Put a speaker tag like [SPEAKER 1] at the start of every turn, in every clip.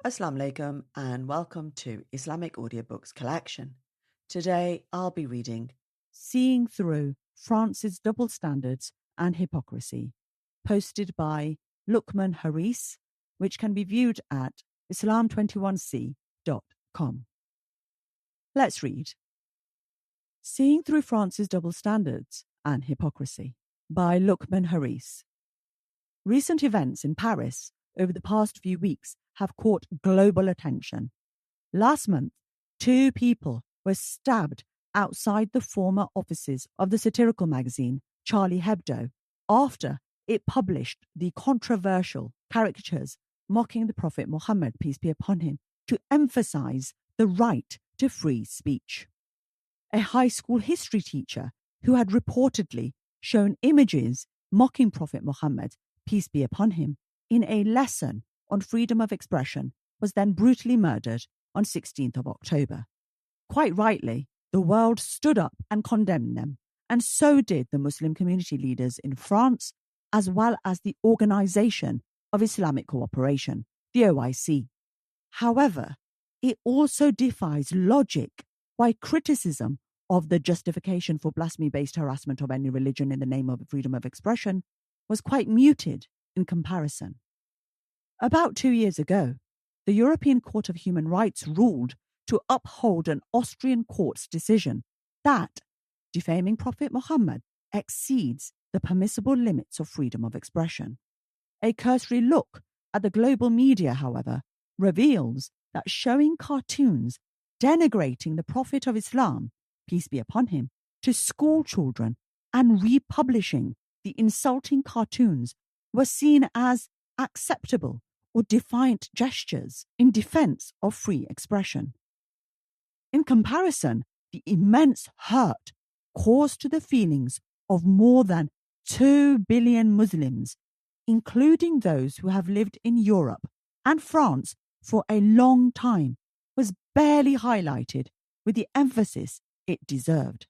[SPEAKER 1] Assalamu alaikum and welcome to Islamic Audiobooks collection. Today I'll be reading
[SPEAKER 2] Seeing Through France's Double Standards and Hypocrisy, posted by Lukman Haris, which can be viewed at islam21c.com. Let's read. Seeing Through France's Double Standards and Hypocrisy by Lukman Haris. Recent events in Paris over the past few weeks have caught global attention. Last month, 2 people were stabbed outside the former offices of the satirical magazine Charlie Hebdo after it published the controversial caricatures mocking the Prophet Muhammad, peace be upon him, to emphasize the right to free speech. A high school history teacher who had reportedly shown images mocking Prophet Muhammad, peace be upon him, in a lesson on freedom of expression was then brutally murdered on 16th of October. Quite rightly, the world stood up and condemned them, and so did the Muslim community leaders in France, as well as the Organization of Islamic Cooperation, the OIC. However, it also defies logic why criticism of the justification for blasphemy-based harassment of any religion in the name of freedom of expression was quite muted in comparison. About 2 years ago, the European Court of Human Rights ruled to uphold an Austrian court's decision that defaming Prophet Muhammad exceeds the permissible limits of freedom of expression. A cursory look at the global media, however, reveals that showing cartoons denigrating the Prophet of Islam, peace be upon him, to school children and republishing the insulting cartoons were seen as acceptable or defiant gestures in defense of free expression. In comparison, the immense hurt caused to the feelings of more than 2 billion Muslims, including those who have lived in Europe and France for a long time, was barely highlighted with the emphasis it deserved.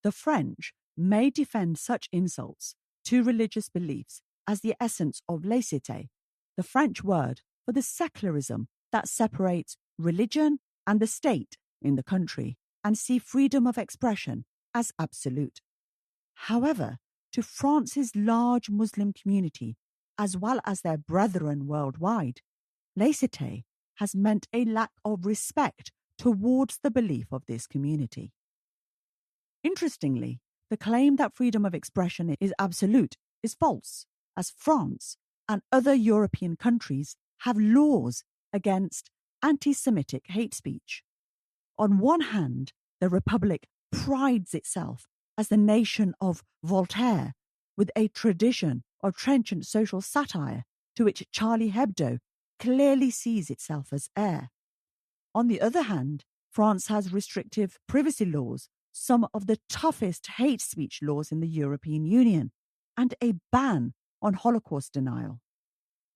[SPEAKER 2] The French may defend such insults to religious beliefs as the essence of laïcité, the French word for the secularism that separates religion and the state in the country, and see freedom of expression as absolute. However, to France's large Muslim community, as well as their brethren worldwide, laïcité has meant a lack of respect towards the belief of this community. Interestingly, the claim that freedom of expression is absolute is false, as France and other European countries have laws against anti-Semitic hate speech. On one hand, the Republic prides itself as the nation of Voltaire, with a tradition of trenchant social satire to which Charlie Hebdo clearly sees itself as heir. On the other hand, France has restrictive privacy laws, some of the toughest hate speech laws in the European Union, and a ban on Holocaust denial.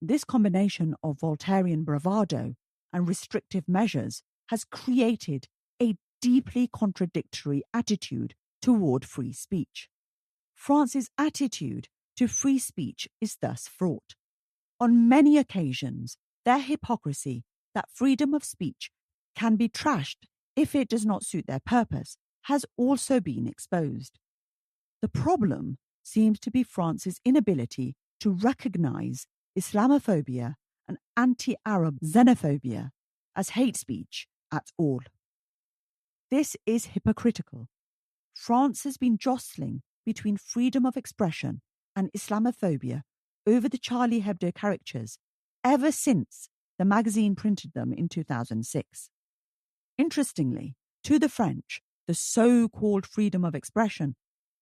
[SPEAKER 2] This combination of Voltairean bravado and restrictive measures has created a deeply contradictory attitude toward free speech. France's attitude to free speech is thus fraught. On many occasions, their hypocrisy that freedom of speech can be trashed if it does not suit their purpose has also been exposed. The problem seems to be France's inability to recognize Islamophobia and anti-Arab xenophobia as hate speech at all. This is hypocritical. France has been jostling between freedom of expression and Islamophobia over the Charlie Hebdo caricatures ever since the magazine printed them in 2006. Interestingly, to the French, the so-called freedom of expression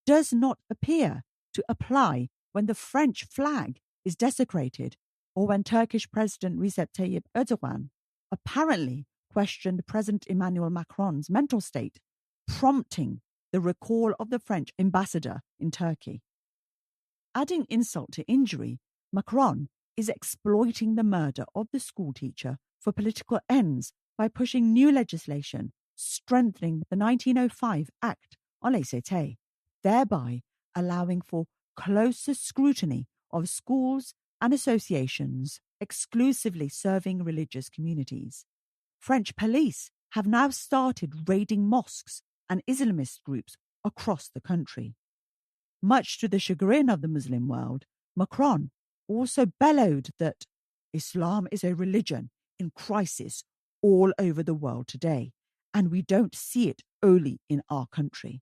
[SPEAKER 2] does not appear to apply when the French flag is desecrated or when Turkish President Recep Tayyip Erdoğan apparently questioned President Emmanuel Macron's mental state, prompting the recall of the French ambassador in Turkey. Adding insult to injury, Macron is exploiting the murder of the schoolteacher for political ends by pushing new legislation strengthening the 1905 Act on laïcité, thereby allowing for closer scrutiny of schools and associations exclusively serving religious communities. French police have now started raiding mosques and Islamist groups across the country. Much to the chagrin of the Muslim world, Macron also bellowed that Islam is a religion in crisis all over the world today, and we don't see it only in our country,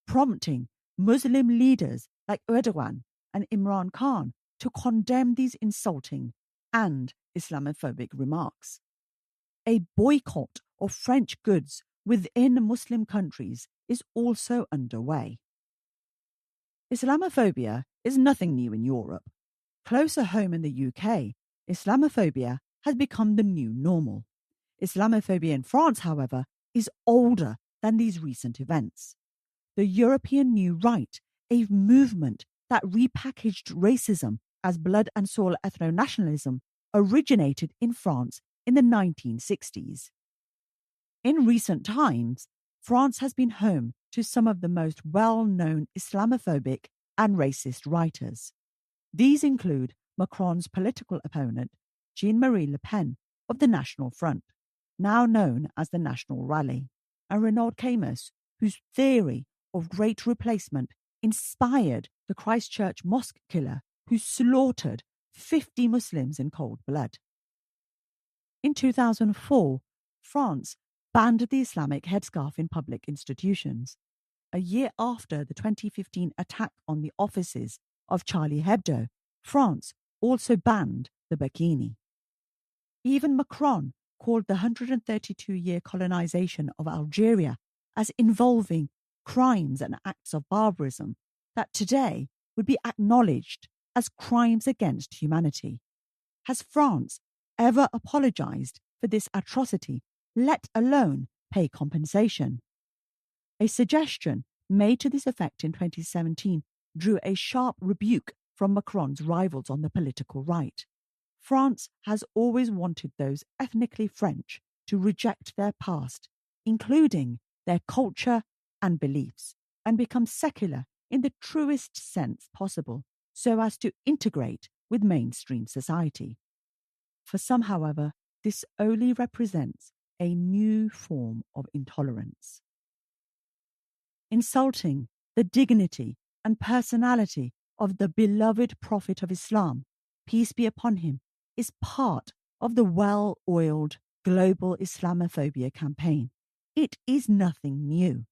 [SPEAKER 2] prompting Muslim leaders like Erdoğan and Imran Khan to condemn these insulting and Islamophobic remarks. A boycott of French goods within Muslim countries is also underway. Islamophobia is nothing new in Europe. Closer home in the UK, Islamophobia has become the new normal. Islamophobia in France, however, is older than these recent events. The European New Right, a movement that repackaged racism as blood and soil ethno-nationalism, originated in France in the 1960s. In recent times, France has been home to some of the most well-known Islamophobic and racist writers. These include Macron's political opponent, Jean-Marie Le Pen of the National Front, now known as the National Rally, and Renaud Camus, whose theory of Great Replacement inspired the Christchurch mosque killer who slaughtered 50 Muslims in cold blood. In 2004, France banned the Islamic headscarf in public institutions. A year after the 2015 attack on the offices of Charlie Hebdo, France also banned the burkini. Even Macron called the 132-year colonization of Algeria as involving crimes and acts of barbarism that today would be acknowledged as crimes against humanity. Has France ever apologized for this atrocity, let alone pay compensation? A suggestion made to this effect in 2017 drew a sharp rebuke from Macron's rivals on the political right. France has always wanted those ethnically French to reject their past, including their culture and beliefs, and become secular in the truest sense possible, so as to integrate with mainstream society. For some, however, this only represents a new form of intolerance. Insulting the dignity and personality of the beloved Prophet of Islam, peace be upon him, is part of the well-oiled global Islamophobia campaign. It is nothing new.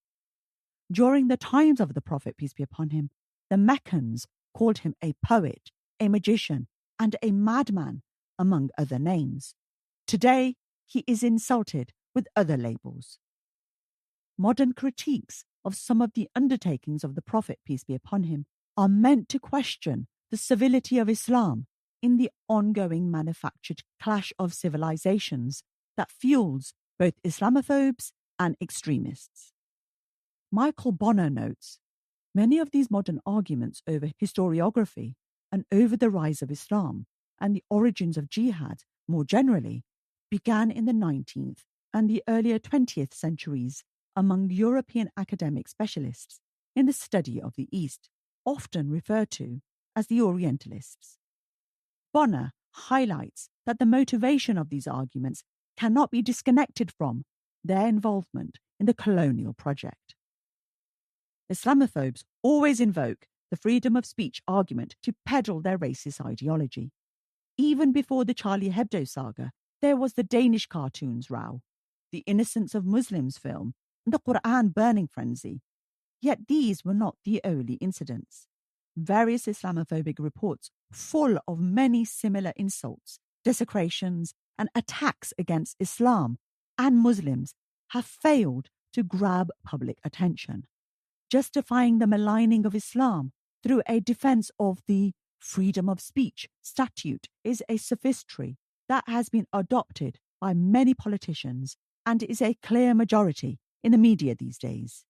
[SPEAKER 2] During the times of the Prophet, peace be upon him, the Meccans called him a poet, a magician, and a madman, among other names. Today, he is insulted with other labels. Modern critiques of some of the undertakings of the Prophet, peace be upon him, are meant to question the civility of Islam in the ongoing manufactured clash of civilizations that fuels both Islamophobes and extremists. Michael Bonner notes, many of these modern arguments over historiography and over the rise of Islam and the origins of jihad more generally began in the 19th and the earlier 20th centuries among European academic specialists in the study of the East, often referred to as the Orientalists. Bonner highlights that the motivation of these arguments cannot be disconnected from their involvement in the colonial project. Islamophobes always invoke the freedom of speech argument to peddle their racist ideology. Even before the Charlie Hebdo saga, there was the Danish cartoons row, the Innocence of Muslims film, and the Quran burning frenzy. Yet these were not the only incidents. Various Islamophobic reports full of many similar insults, desecrations, and attacks against Islam and Muslims have failed to grab public attention. Justifying the maligning of Islam through a defense of the freedom of speech statute is a sophistry that has been adopted by many politicians and is a clear majority in the media these days.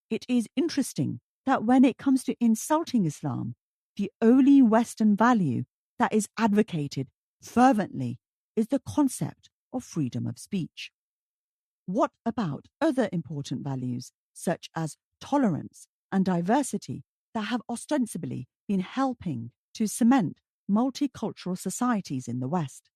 [SPEAKER 2] It is interesting that when it comes to insulting Islam, the only Western value that is advocated fervently is the concept of freedom of speech. What about other important values such as tolerance and diversity that have ostensibly been helping to cement multicultural societies in the West.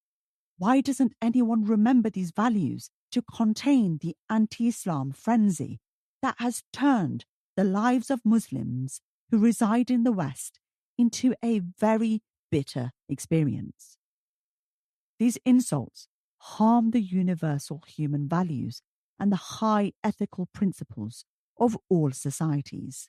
[SPEAKER 2] Why doesn't anyone remember these values to contain the anti-Islam frenzy that has turned the lives of Muslims who reside in the West into a very bitter experience? These insults harm the universal human values and the high ethical principles of all societies.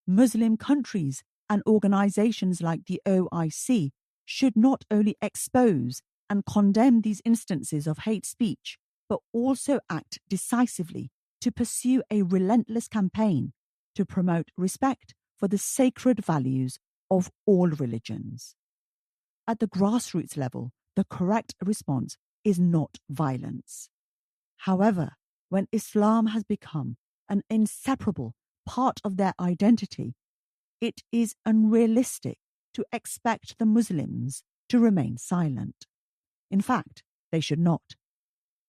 [SPEAKER 2] Muslim countries and organizations like the OIC should not only expose and condemn these instances of hate speech, but also act decisively to pursue a relentless campaign to promote respect for the sacred values of all religions. At the grassroots level, the correct response is not violence. However, when Islam has become an inseparable part of their identity, it is unrealistic to expect the Muslims to remain silent. In fact, they should not.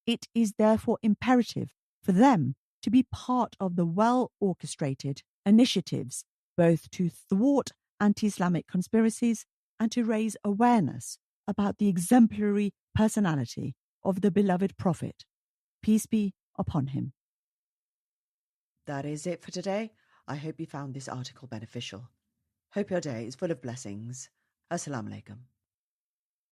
[SPEAKER 2] It is therefore imperative for them to be part of the well-orchestrated initiatives both to thwart anti-Islamic conspiracies and to raise awareness about the exemplary personality of the beloved Prophet, peace be upon him.
[SPEAKER 1] That is it for today. I hope you found this article beneficial. Hope your day is full of blessings. Assalamu alaikum.